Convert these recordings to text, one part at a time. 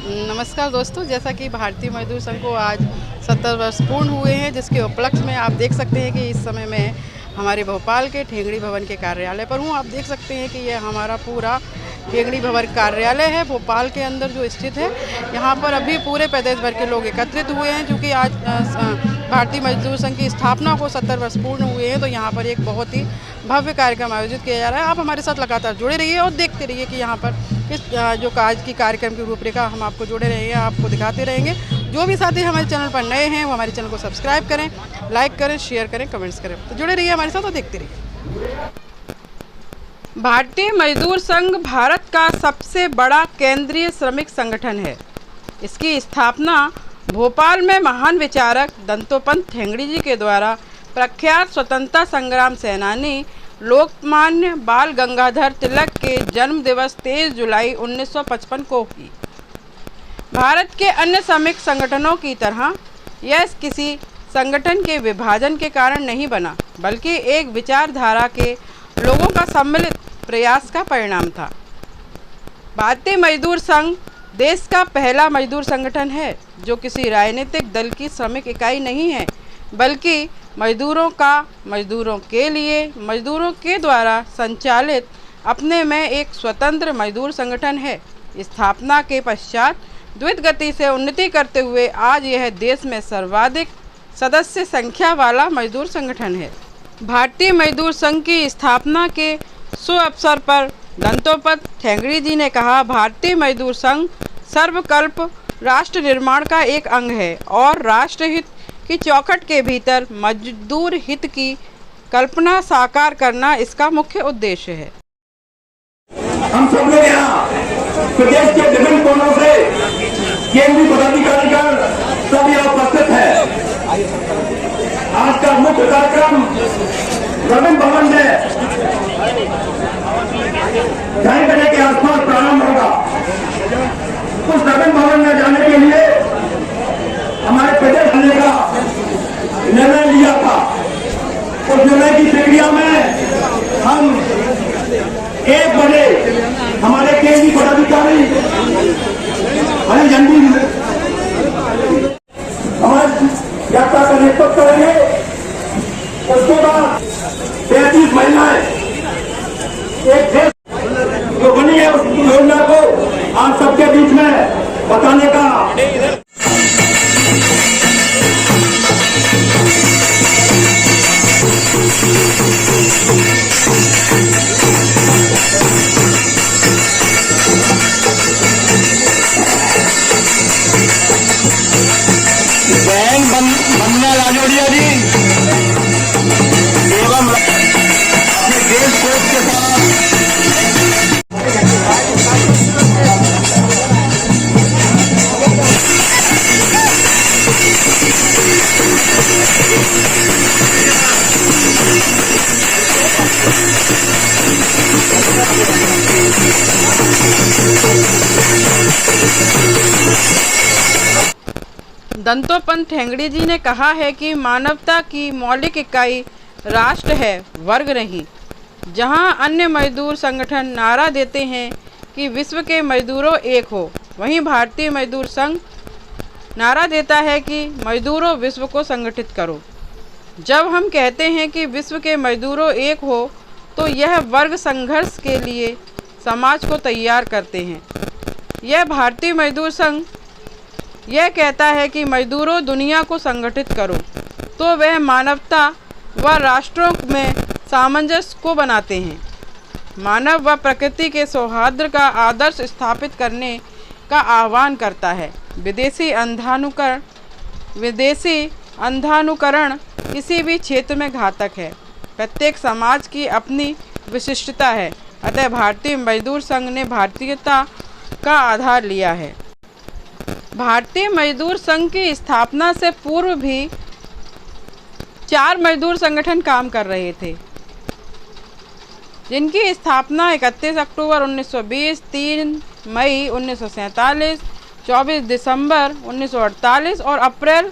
नमस्कार दोस्तों, जैसा कि भारतीय मजदूर संघ को आज 70 वर्ष पूर्ण हुए हैं, जिसके उपलक्ष्य में आप देख सकते हैं कि इस समय मैं हमारे भोपाल के ठेंगड़ी भवन के कार्यालय पर हूँ। आप देख सकते हैं कि यह हमारा पूरा ठेंगड़ी भवन कार्यालय है भोपाल के अंदर जो स्थित है। यहाँ पर अभी पूरे प्रदेश भर के लोग एकत्रित हुए हैं, क्योंकि आज भारतीय मजदूर संघ की स्थापना को 70 वर्ष पूर्ण हुए हैं। तो यहाँ पर एक बहुत ही भव्य कार्यक्रम आयोजित किया जा रहा है। आप हमारे साथ लगातार जुड़े रहिए और देखते रहिए कि यहाँ पर किस जो आज की कार्यक्रम की रूपरेखा हम आपको जोड़े रहेंगे, आपको दिखाते रहेंगे। जो भी साथी हमारे चैनल पर नए हैं वो हमारे चैनल को सब्सक्राइब करें, लाइक करें, शेयर करें, कमेंट्स करें। तो जुड़े रहिए हमारे साथ और देखते रहिए। भारतीय मजदूर संघ भारत का सबसे बड़ा केंद्रीय श्रमिक संगठन है। इसकी स्थापना भोपाल में महान विचारक दंतोपंत ठेंगड़ी जी के द्वारा प्रख्यात स्वतंत्रता संग्राम सेनानी लोकमान्य बाल गंगाधर तिलक के जन्म दिवस 23 जुलाई 1955 को हुई। भारत के अन्य श्रमिक संगठनों की तरह यह किसी संगठन के विभाजन के कारण नहीं बना, बल्कि एक विचारधारा के लोगों का सम्मिलित प्रयास का परिणाम था। भारतीय मजदूर संघ देश का पहला मजदूर संगठन है जो किसी राजनीतिक दल की श्रमिक इकाई नहीं है, बल्कि मजदूरों का मजदूरों के लिए मजदूरों के द्वारा संचालित अपने में एक स्वतंत्र मजदूर संगठन है। स्थापना के पश्चात द्रुत गति से उन्नति करते हुए आज यह देश में सर्वाधिक सदस्य संख्या वाला मजदूर संगठन है। भारतीय मजदूर संघ की स्थापना के शुभ अवसर पर दंतोपंत ठेंगड़ी जी ने कहा, भारतीय मजदूर संघ सर्वकल्प राष्ट्र निर्माण का एक अंग है और राष्ट्रहित की चौखट के भीतर मजदूर हित की कल्पना साकार करना इसका मुख्य उद्देश्य है। हम सब लोग यहाँ प्रदेश के विभिन्न कोनों से केंद्रीय पदाधिकारीगण सब यहाँ उपस्थित है। आज का मुख्य कार्यक्रम रविंद्र भवन में 2:30 बजे के आसपास प्रारंभ होगा। उस रविंद्र भवन में जाने के लिए हमारे प्रदेश ने का निर्णय लिया था। उस निर्णय की प्रक्रिया में हम 1 बजे हमारे केंद्रीय पदाधिकारी हरी झंडी हमारी यात्रा का नेतृत्व करेंगे। उसके बाद 33 महिलाएं एक देश जो बनी है उस योजना को आप सबके बीच में बताने का बंदना लाजोड़िया जी एवं देश कोष के साथ दंतोपंत ठेंगड़ी जी ने कहा है कि मानवता की मौलिक इकाई राष्ट्र है, वर्ग नहीं। जहां अन्य मजदूर संगठन नारा देते हैं कि विश्व के मजदूरों एक हो, वहीं भारतीय मजदूर संघ नारा देता है कि मजदूरों विश्व को संगठित करो। जब हम कहते हैं कि विश्व के मजदूरों एक हो, तो यह वर्ग संघर्ष के लिए समाज को तैयार करते हैं। यह भारतीय मजदूर संघ यह कहता है कि मजदूरों दुनिया को संगठित करो, तो वह मानवता व राष्ट्रों में सामंजस्य को बनाते हैं। मानव व प्रकृति के सौहार्द का आदर्श स्थापित करने का आह्वान करता है। विदेशी अंधानुकरण किसी भी क्षेत्र में घातक है। प्रत्येक समाज की अपनी विशिष्टता है, अतः भारतीय मजदूर संघ ने भारतीयता का आधार लिया है। भारतीय मजदूर संघ की स्थापना से पूर्व भी 4 मजदूर संगठन काम कर रहे थे, जिनकी स्थापना 31 अक्टूबर 1920, 3 मई 1947, 24 दिसंबर 1948 और अप्रैल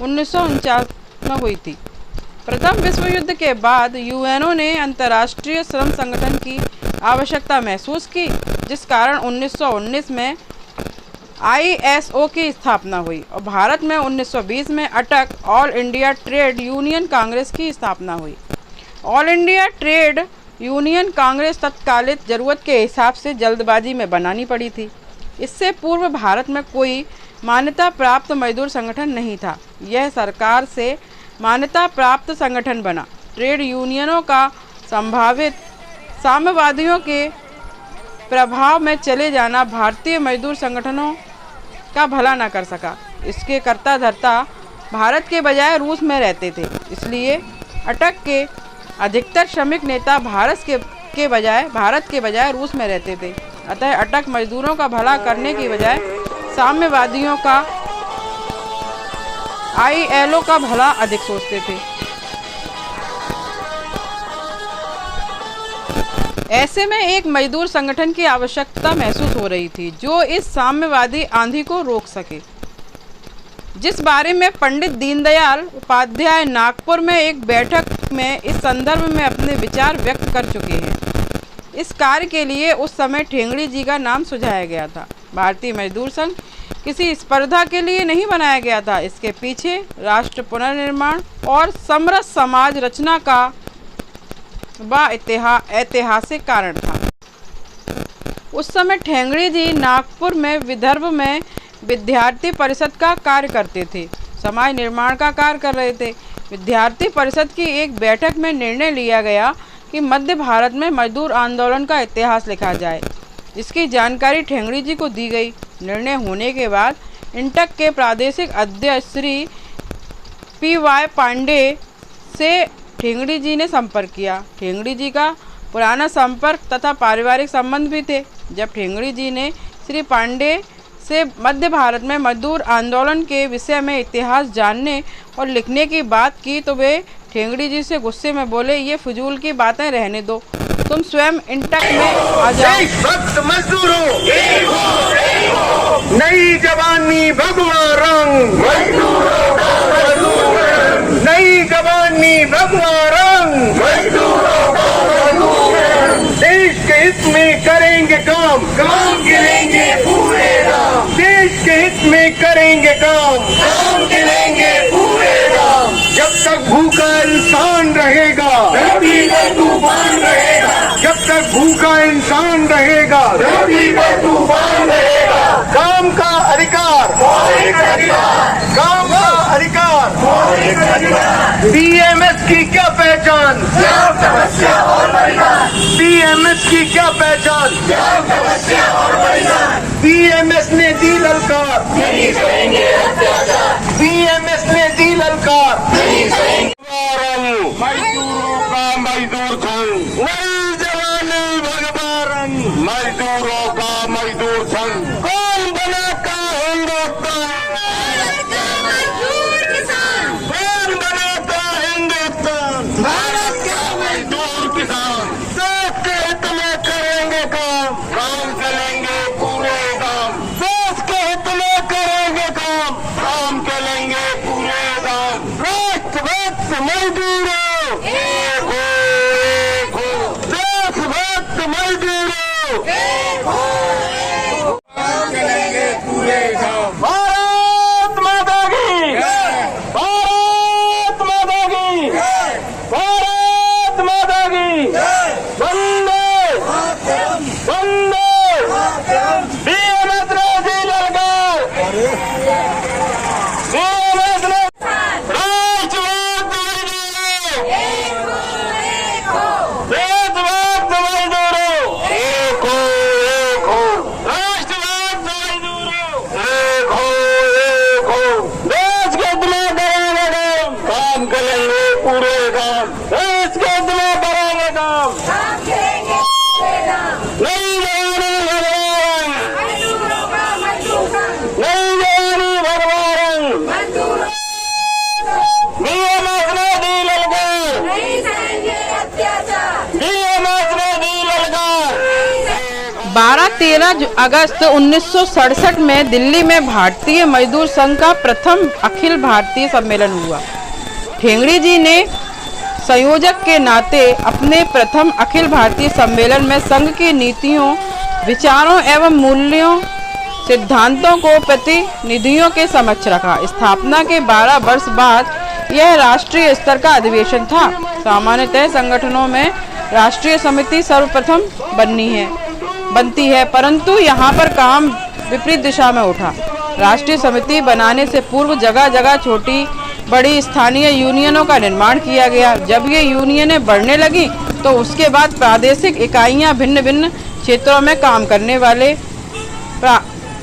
1949 में हुई थी। प्रथम विश्व युद्ध के बाद यूएनओ ने अंतर्राष्ट्रीय श्रम संगठन की आवश्यकता महसूस की, जिस कारण 1919 में ISO की स्थापना हुई और भारत में 1920 में अटक all India trade union Congress की स्थापना हुई। All India trade union Congress तत्कालीन जरूरत के हिसाब से जल्दबाजी में बनानी पड़ी थी। इससे पूर्व भारत में कोई मान्यता प्राप्त मजदूर संगठन नहीं था। यह सरकार से मान्यता प्राप्त संगठन बना। ट्रेड यूनियनों का संभावित साम्यवादियों के प्रभाव में चले जाना भारतीय मजदूर संगठनों का भला न कर सका। इसके कर्ता धर्ता भारत के बजाय रूस में रहते थे, इसलिए अटक के अधिकतर श्रमिक नेता भारत के बजाय रूस में रहते थे। अतः अटक मजदूरों का भला करने की बजाय साम्यवादियों का ILO का भला अधिक सोचते थे। ऐसे में एक मजदूर संगठन की आवश्यकता महसूस हो रही थी जो इस साम्यवादी आंधी को रोक सके, जिस बारे में पंडित दीनदयाल उपाध्याय नागपुर में एक बैठक में इस संदर्भ में अपने विचार व्यक्त कर चुके हैं। इस कार्य के लिए उस समय ठेंगड़ी जी का नाम सुझाया गया था। भारतीय मजदूर संघ किसी स्पर्धा के लिए नहीं बनाया गया था। इसके पीछे राष्ट्र पुनर्निर्माण और समरस समाज रचना का ऐतिहासिक कारण था। उस समय ठेंगड़ी जी नागपुर में विदर्भ में विद्यार्थी परिषद का कार्य करते थे, समाज निर्माण का कार्य कर रहे थे। विद्यार्थी परिषद की एक बैठक में निर्णय लिया गया कि मध्य भारत में मजदूर आंदोलन का इतिहास लिखा जाए। इसकी जानकारी ठेंगड़ी जी को दी गई। निर्णय होने के बाद इंटक के प्रादेशिक अध्यक्ष श्री PY पांडे से ठेंगड़ी जी ने संपर्क किया। ठेंगड़ी जी का पुराना संपर्क तथा पारिवारिक संबंध भी थे। जब ठेंगड़ी जी ने श्री पांडे से मध्य भारत में मजदूर आंदोलन के विषय में इतिहास जानने और लिखने की बात की तो वे ठेंगड़ी जी से गुस्से में बोले, ये फजूल की बातें रहने दो, तुम स्वयं इंटक में आ जाओ। मजदूरों नई जवानी भगवा रंग, नई जवानी भगवा रंग, देश के हित में करेंगे काम, काम करेंगे पूरे काम, देश के हित में करेंगे काम, काम करेंगे पूरे काम। जब तक भूखा इंसान रहेगा धरती पर तूफान रहेगा, जब तक भूखा इंसान रहेगा धरती पर तूफान रहेगा। काम का अधिकार, काम का अधिकार, BMS की क्या पहचान, BMS की क्या पहचान, BMS ने दी ललकार, BMS ने दी ललकार। मजदूरों का मजदूर संघ, नई जवानी भगवा रंग, मजदूरों का मजदूर संघ, कौन बनाता हिंदुस्तान, कौन बनाता हिंदुस्तान, भारत का मजदूर किसान। देश के हित में करेंगे काम, काम करेंगे पूरे काम, देश के हित में करेंगे काम, काम करेंगे पूरे काम। राष्ट्रभक्त मजदूरों एक हो, एक हो, देशभक्त मजदूरों एक हो, काम करेंगे पूरे काम। भारत माता की, भारत माता की, भारत माता की, वंदे वंदे। BMS ने दी ललकार, BMS ने राष्ट्रवाद मजदूरों, देशभक्त मजदूरों एक हो, एक हो, राष्ट्रवाद मजदूरों एक हो, एक हो, देश के हित में करेंगे काम, काम करेंगे पूरे काम, देश के हित में करेंगे काम, नई जवानी भगवा रंग, नई जवानी भगवा रंग, BMS ने दी ललकार, BMS ने दी ललकार। 12-13 अगस्त 1967 में दिल्ली में भारतीय मजदूर संघ का प्रथम अखिल भारतीय सम्मेलन हुआ। ठेंगड़ी जी ने संयोजक के नाते अपने प्रथम अखिल भारतीय सम्मेलन में संघ की नीतियों, विचारों एवं मूल्यों सिद्धांतों को प्रतिनिधियों के समक्ष रखा। स्थापना के 12 वर्ष बाद यह राष्ट्रीय स्तर का अधिवेशन था। सामान्यतः संगठनों में राष्ट्रीय समिति सर्वप्रथम बनती है, परंतु यहाँ पर काम विपरीत दिशा में उठा। राष्ट्रीय समिति बनाने से पूर्व जगह जगह छोटी बड़ी स्थानीय यूनियनों का निर्माण किया गया। जब ये यूनियनें बढ़ने लगी तो उसके बाद प्रादेशिक इकाइयां भिन्न भिन्न क्षेत्रों में काम करने वाले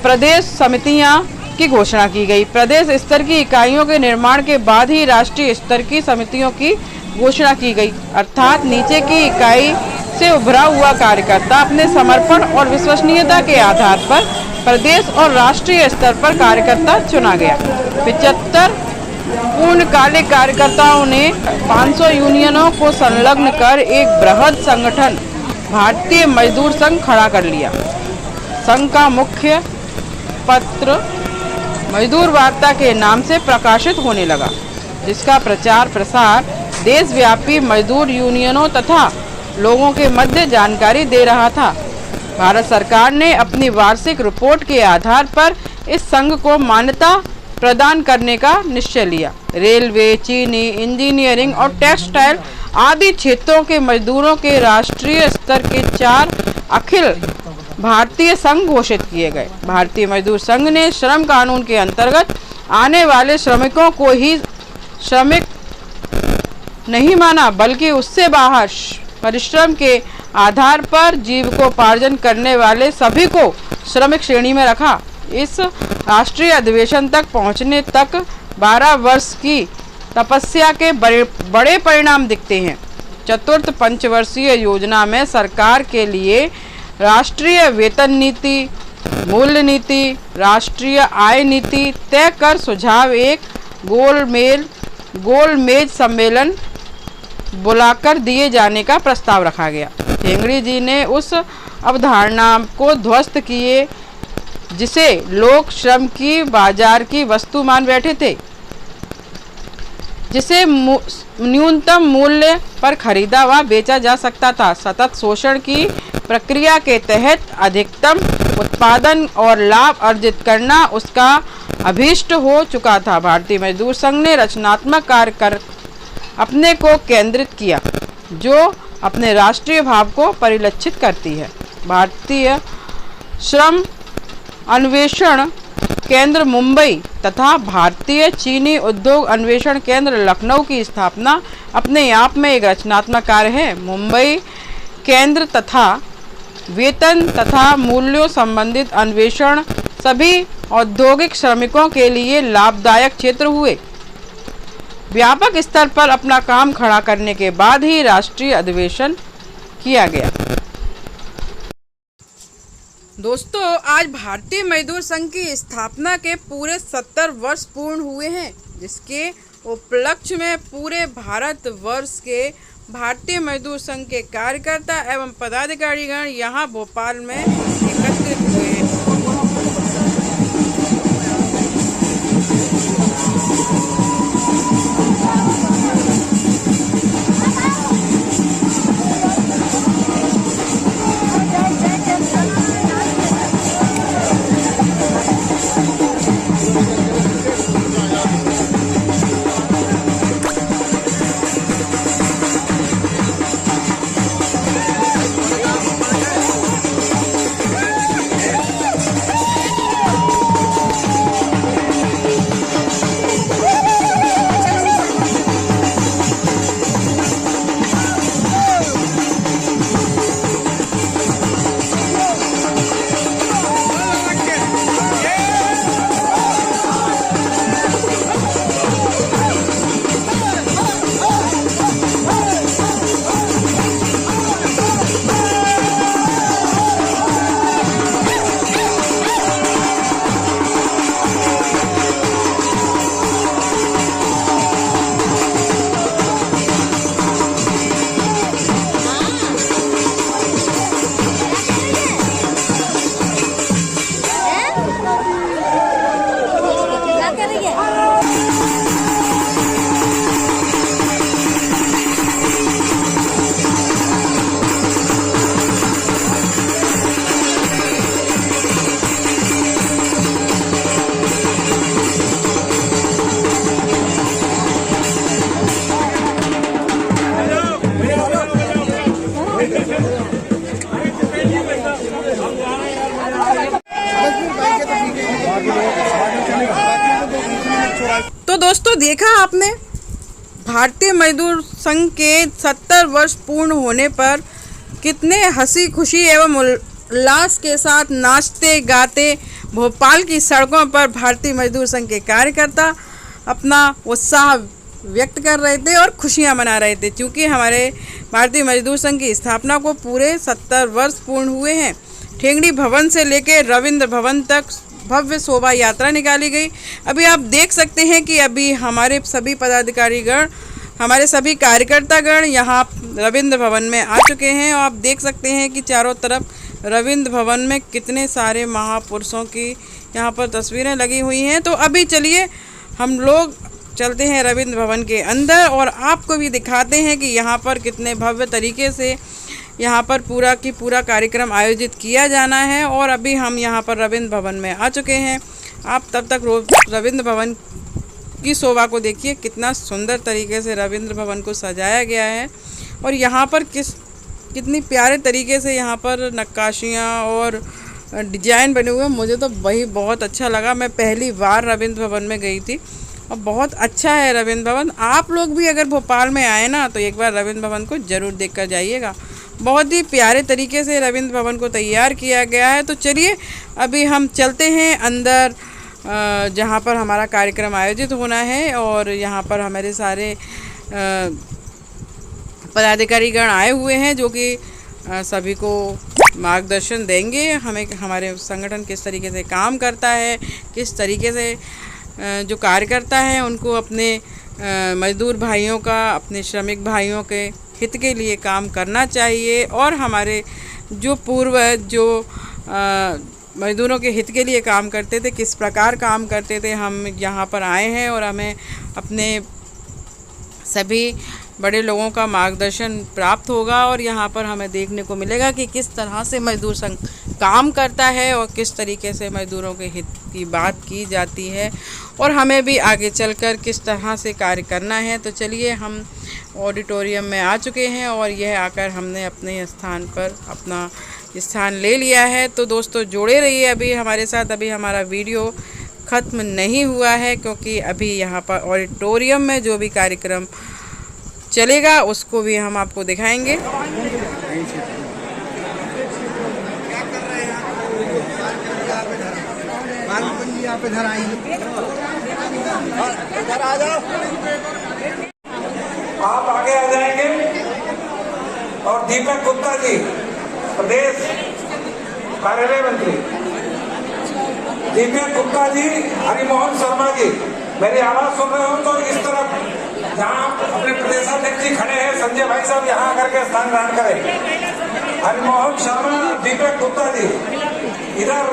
प्रदेश समितियां की घोषणा की गई। प्रदेश स्तर की इकाइयों के निर्माण के बाद ही राष्ट्रीय स्तर की समितियों की घोषणा की गई, अर्थात नीचे की इकाई से उभरा हुआ कार्यकर्ता अपने समर्पण और विश्वसनीयता के आधार पर प्रदेश और राष्ट्रीय स्तर पर कार्यकर्ता चुना गया। 75 पूर्णकालिक कार्यकर्ताओं ने 500 यूनियनों को संलग्न कर एक बृहद संगठन भारतीय मजदूर संघ खड़ा कर लिया। संघ का मुख्य पत्र मजदूर वार्ता के नाम से प्रकाशित होने लगा, जिसका प्रचार प्रसार देशव्यापी मजदूर यूनियनों तथा लोगों के मध्य जानकारी दे रहा था। भारत सरकार ने अपनी वार्षिक रिपोर्ट के आधार पर इस संघ को मान्यता प्रदान करने का निश्चय लिया। रेलवे, चीनी, इंजीनियरिंग और टेक्सटाइल आदि क्षेत्रों के मजदूरों के राष्ट्रीय स्तर के 4 अखिल भारतीय संघ घोषित किए गए। भारतीय मजदूर संघ ने श्रम कानून के अंतर्गत आने वाले श्रमिकों को ही श्रमिक नहीं माना, बल्कि उससे बाहर परिश्रम के आधार पर जीविकोपार्जन करने वाले सभी को श्रमिक श्रेणी में रखा। इस राष्ट्रीय अधिवेशन तक पहुंचने तक 12 वर्ष की तपस्या के बड़े परिणाम दिखते हैं। चतुर्थ पंचवर्षीय योजना में सरकार के लिए राष्ट्रीय वेतन नीति, मूल्य नीति, राष्ट्रीय आय नीति तय कर सुझाव एक गोलमेज सम्मेलन बुलाकर दिए जाने का प्रस्ताव रखा गया। ठेंगड़ी जी ने उस अवधारणा को ध्वस्त किए जिसे लोग श्रम की बाजार की वस्तु मान बैठे थे, जिसे न्यूनतम मूल्य पर खरीदा व बेचा जा सकता था। सतत शोषण की प्रक्रिया के तहत अधिकतम उत्पादन और लाभ अर्जित करना उसका अभीष्ट हो चुका था। भारतीय मजदूर संघ ने रचनात्मक कार्य कर अपने को केंद्रित किया, जो अपने राष्ट्रीय भाव को परिलक्षित करती है। भारतीय श्रम अन्वेषण केंद्र मुंबई तथा भारतीय चीनी उद्योग अन्वेषण केंद्र लखनऊ की स्थापना अपने आप में एक रचनात्मक कार्य है। मुंबई केंद्र तथा वेतन तथा मूल्यों संबंधित अन्वेषण सभी औद्योगिक श्रमिकों के लिए लाभदायक क्षेत्र हुए। व्यापक स्तर पर अपना काम खड़ा करने के बाद ही राष्ट्रीय अधिवेशन किया गया। दोस्तों, आज भारतीय मजदूर संघ की स्थापना के पूरे 70 वर्ष पूर्ण हुए हैं, जिसके उपलक्ष्य में पूरे भारत वर्ष के भारतीय मजदूर संघ के कार्यकर्ता एवं पदाधिकारीगण यहाँ भोपाल में एकत्रित हुए हैं। दोस्तों देखा आपने, भारतीय मजदूर संघ के 70 वर्ष पूर्ण होने पर कितने हंसी खुशी एवं उल्लास के साथ नाचते गाते भोपाल की सड़कों पर भारतीय मजदूर संघ के कार्यकर्ता अपना उत्साह व्यक्त कर रहे थे और खुशियां मना रहे थे, क्योंकि हमारे भारतीय मजदूर संघ की स्थापना को पूरे 70 वर्ष पूर्ण हुए हैं। ठेंगड़ी भवन से लेकर रविंद्र भवन तक भव्य शोभा यात्रा निकाली गई। अभी आप देख सकते हैं कि अभी हमारे सभी पदाधिकारीगण, हमारे सभी कार्यकर्तागण यहाँ रविंद्र भवन में आ चुके हैं और आप देख सकते हैं कि चारों तरफ रविंद्र भवन में कितने सारे महापुरुषों की यहाँ पर तस्वीरें लगी हुई हैं। तो अभी चलिए हम लोग चलते हैं रविंद्र भवन के अंदर और आपको भी दिखाते हैं कि यहाँ पर कितने भव्य तरीके से यहाँ पर पूरा की पूरा कार्यक्रम आयोजित किया जाना है। और अभी हम यहाँ पर रविंद्र भवन में आ चुके हैं। आप तब तक रविंद्र भवन की शोभा को देखिए, कितना सुंदर तरीके से रविंद्र भवन को सजाया गया है और यहाँ पर कितनी प्यारे तरीके से यहाँ पर नक्काशियाँ और डिजाइन बने हुए हैं। मुझे तो वही बहुत अच्छा लगा। मैं पहली बार रविंद्र भवन में गई थी और बहुत अच्छा है रविंद्र भवन। आप लोग भी अगर भोपाल में आए ना तो एक बार रविंद्र भवन को ज़रूर देख कर जाइएगा। बहुत ही प्यारे तरीके से रविंद्र भवन को तैयार किया गया है। तो चलिए अभी हम चलते हैं अंदर, जहाँ पर हमारा कार्यक्रम आयोजित होना है और यहाँ पर हमारे सारे पदाधिकारीगण आए हुए हैं जो कि सभी को मार्गदर्शन देंगे, हमें हमारे संगठन किस तरीके से काम करता है, किस तरीके से जो कार्यकर्ता हैं उनको अपने मजदूर भाइयों का, अपने श्रमिक भाइयों के हित के लिए काम करना चाहिए और हमारे जो पूर्वज जो मजदूरों के हित के लिए काम करते थे, किस प्रकार काम करते थे। हम यहाँ पर आए हैं और हमें अपने सभी बड़े लोगों का मार्गदर्शन प्राप्त होगा और यहाँ पर हमें देखने को मिलेगा कि किस तरह से मजदूर संघ काम करता है और किस तरीके से मजदूरों के हित की बात की जाती है और हमें भी आगे चलकर किस तरह से कार्य करना है। तो चलिए हम ऑडिटोरियम में आ चुके हैं और यह आकर हमने अपने स्थान पर अपना स्थान ले लिया है। तो दोस्तों जुड़े रहिए अभी हमारे साथ। अभी हमारा वीडियो ख़त्म नहीं हुआ है क्योंकि अभी यहाँ पर ऑडिटोरियम में जो भी कार्यक्रम चलेगा उसको भी हम आपको दिखाएंगे। आप आगे आ जाएंगे और दीपक गुप्ता जी, प्रदेश कार्यालय मंत्री, दीपक गुप्ता जी, हरिमोहन शर्मा जी, मेरी आवाज सुन रहे हो तो इस तरफ जहाँ अपने प्रदेशाध्यक्ष जी खड़े हैं, संजय भाई साहब यहाँ आकर के स्थान ग्रहण करें। हरिमोहन शर्मा, दीपक गुप्ता जी इधर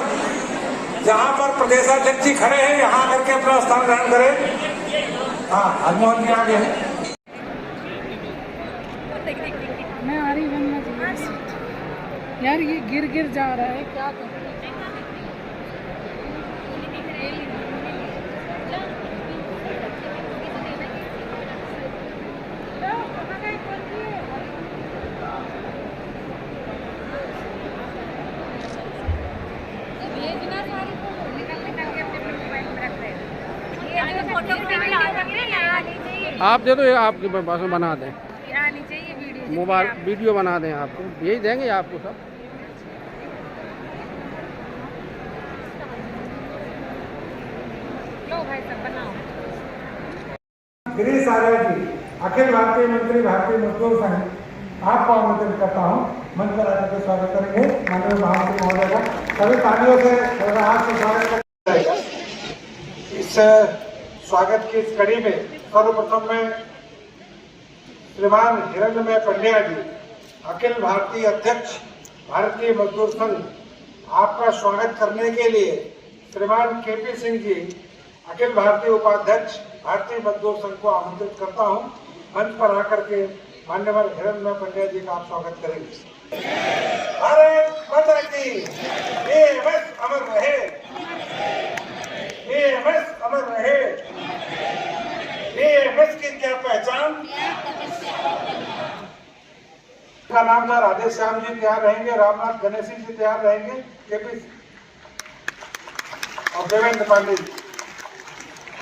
जहाँ पर प्रदेशाध्यक्ष जी खड़े हैं यहाँ आकर के अपना स्थान ग्रहण करें। हाँ, हरिमोहन जी आगे हैं। मैं आ रही बनना यार, ये गिर जा रहा है, क्या करूं? आप दे दो, ये आपके पास में बना दें, मोबाइल वीडियो बना दें, आपको यही देंगे आपको सब। गिरीश आर्य जी, अखिल भारतीय मंत्री भारतीय मजदूर संघ, आपको आमंत्रित करता हूँ। मंच पर आकर के स्वागत करेंगे माननीय महामंत्री महोदय का। सभी तालियों से स्वागत करेंगे। इस स्वागत की इस कड़ी में सर्वप्रथम मैं श्रीमान हिरण्मय पंड्या जी, अखिल भारतीय अध्यक्ष भारतीय मजदूर संघ, आपका स्वागत करने के लिए श्रीमान केपी सिंह जी, अखिल भारतीय उपाध्यक्ष भारतीय मजदूर संघ को आमंत्रित करता हूं। मंच पर आकर के मान्यवर हिरण्मय पंड्या जी का आप स्वागत करेंगे। भारत माता की एएमएस अमर रहे, एएमएस अमर रहे। एएमएस की क्या पहचान? का नाम था राधे श्याम जी तैयार रहेंगे, रामनाथ गणेशी जी तैयार रहेंगे, केपी और देवेंद्र पांडे जी।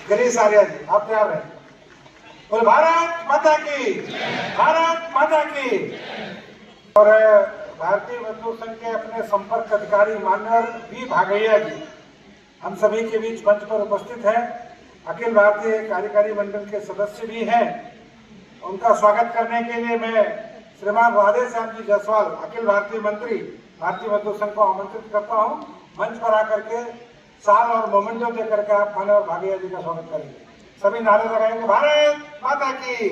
गिरीश आर्या जी, आप तैयार हैं? बोल भारत माता की, भारत माता की। और भारतीय मजदूर संघ के अपने संपर्क अधिकारी मान्यवर वी भागैया जी हम सभी के बीच मंच पर उपस्थित हैं। अखिल भारतीय कार्यकारी मंडल के सदस्य भी हैं। उनका स्वागत करने के लिए मैं श्रीमान राधे श्याम जी जायसवाल, अखिल भारतीय मंत्री भारतीय मजदूर संघ को आमंत्रित करता हूं। मंच पर आकर के साल और मोमेंटो देकर के आप मान्यवर भागैया जी का स्वागत करेंगे। सभी नारे लगाएंगे, भारत माता की।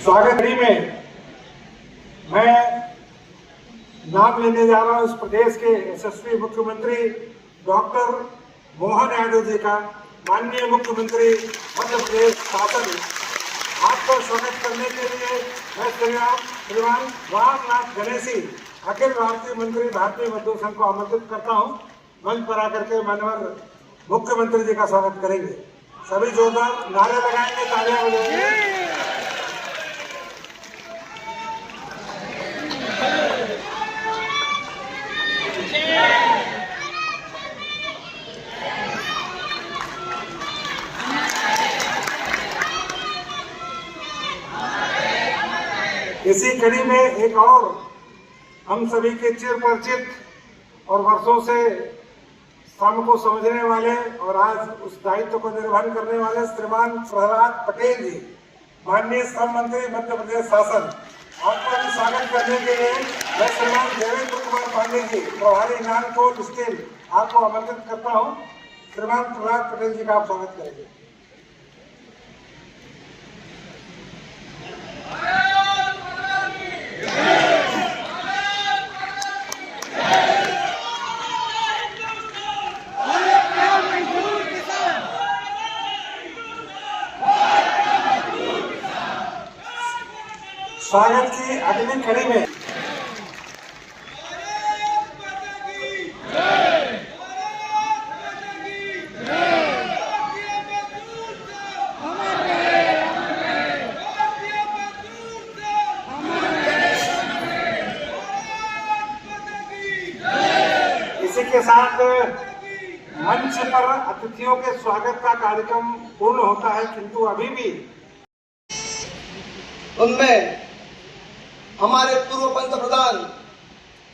स्वागत में मैं नाम लेने जा रहा हूं इस प्रदेश के यशस्वी मुख्यमंत्री डॉक्टर मोहन यादव जी का। माननीय मुख्यमंत्री मध्य प्रदेश शासन, आपका स्वागत करने के लिए मैं श्रीमान रामनाथ गणेशी, अखिल भारतीय मंत्री भारतीय मजदूर संघ को आमंत्रित करता हूं। मंच पर आकर के माननीय मुख्यमंत्री जी का स्वागत करेंगे। सभी जोरदार नारे लगाएंगे, तालियां बजाएंगे। इसी कड़ी में एक और हम सभी के चिर परिचित और वर्षों से श्रम को समझने वाले और आज उस दायित्व को निर्वहन करने वाले श्रीमान प्रहलाद पटेल जी, माननीय श्रम मंत्री मध्य प्रदेश शासन, आपका भी स्वागत करने के लिए मैं श्रीमान देवेंद्र कुमार पांडे जी, प्रभारी नॉन कोल स्टील, आपको आमंत्रित करता हूं। श्रीमान प्रहलाद पटेल जी का आप स्वागत करेंगे। स्वागत की अगली कड़ी में इसी के साथ मंच पर अतिथियों के स्वागत का कार्यक्रम पूर्ण होता है, किंतु अभी भी उनमें हमारे पूर्व पंत प्रधान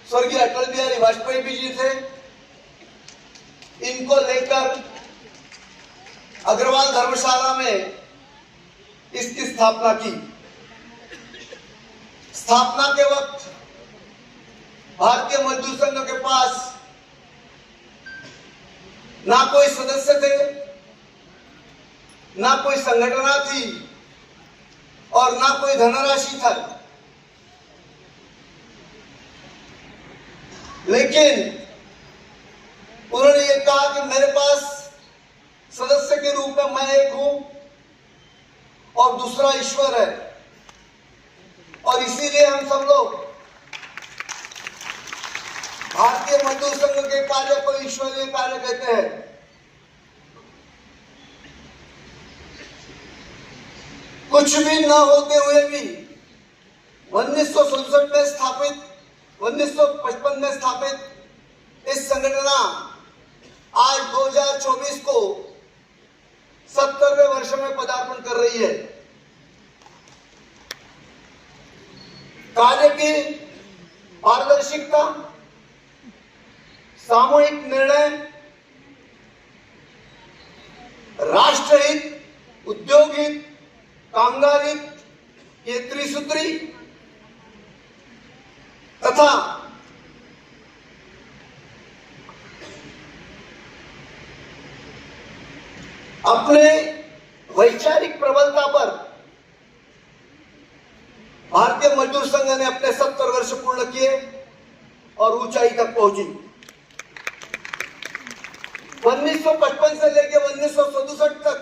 स्वर्गीय अटल बिहारी वाजपेयी जी थे। इनको लेकर अग्रवाल धर्मशाला में इसकी स्थापना की। स्थापना के वक्त भारतीय मजदूर संघ के पास ना कोई सदस्य थे, ना कोई संगठना थी और ना कोई धनराशि था। लेकिन उन्होंने ये कहा कि मेरे पास सदस्य के रूप में मैं एक हूं और दूसरा ईश्वर है, और इसीलिए हम सब लोग भारतीय मजदूर संघ के कार्य को ईश्वरीय कार्य कहते हैं। कुछ भी न होते हुए भी 1967 में स्थापित 1955 में स्थापित इस संगठना आज 2024 को 70वें वर्ष में पदार्पण कर रही है। कार्य की पारदर्शिता, सामूहिक निर्णय, राष्ट्रहित, उद्योग हित, कामगार हित, ये त्रिसूत्री तथा अपने वैचारिक प्रबलता पर भारतीय मजदूर संघ ने अपने 70 वर्ष पूर्ण किए और ऊंचाई तक पहुंची। 1955 से लेकर 1967 तक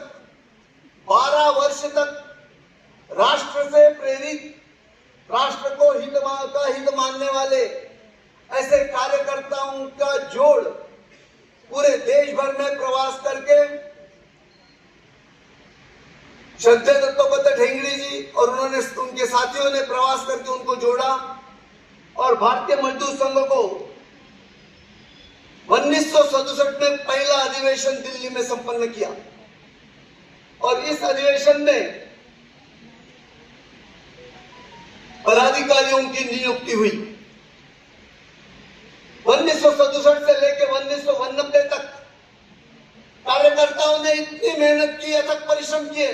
12 वर्ष तक राष्ट्र से प्रेरित, राष्ट्र को हित मानने वाले ऐसे कार्यकर्ताओं का जोड़ पूरे देश भर में प्रवास करके श्रद्धेय दत्तोपंत ठेंगड़ी जी और उनके साथियों ने प्रवास करके उनको जोड़ा और भारतीय मजदूर संघ को 1967 में पहला अधिवेशन दिल्ली में संपन्न किया और इस अधिवेशन में पदाधिकारियों की नियुक्ति हुई। 1967 से लेकर 1992 तक कार्यकर्ताओं ने इतनी मेहनत की, अथक परिश्रम किए।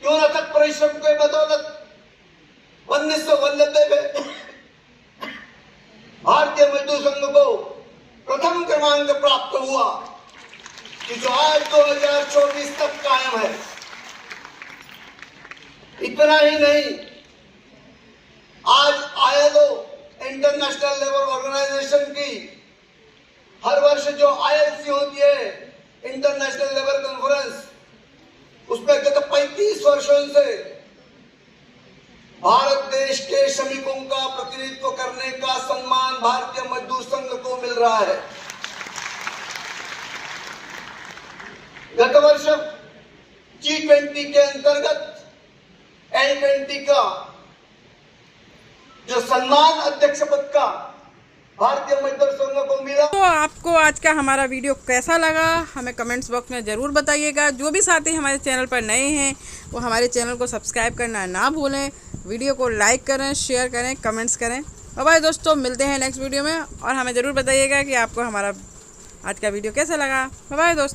क्यों अथक परिश्रम के बदौलत 1992 में भारतीय मजदूर संघ को प्रथम क्रमांक प्राप्त हुआ कि जो आज 2024 तक कायम है। इतना ही नहीं, आज ILO इंटरनेशनल लेबर ऑर्गेनाइजेशन की हर वर्ष जो ILC होती है, इंटरनेशनल लेबर कॉन्फ्रेंस, उसमें गत 35 वर्षों से भारत देश के श्रमिकों का प्रतिनिधित्व करने का सम्मान भारतीय मजदूर संघ को मिल रहा है। गत वर्ष G20 के अंतर्गत L20 का जो सम्मान अध्यक्ष पद का भारतीय मजदूर संघ को मिला। तो आपको आज का हमारा वीडियो कैसा लगा हमें कमेंट्स बॉक्स में ज़रूर बताइएगा। जो भी साथी हमारे चैनल पर नए हैं वो हमारे चैनल को सब्सक्राइब करना ना भूलें। वीडियो को लाइक करें, शेयर करें, कमेंट्स करें। और भाई दोस्तों, मिलते हैं नेक्स्ट वीडियो में और हमें ज़रूर बताइएगा कि आपको हमारा आज का वीडियो कैसा लगा। बाय दोस्तों।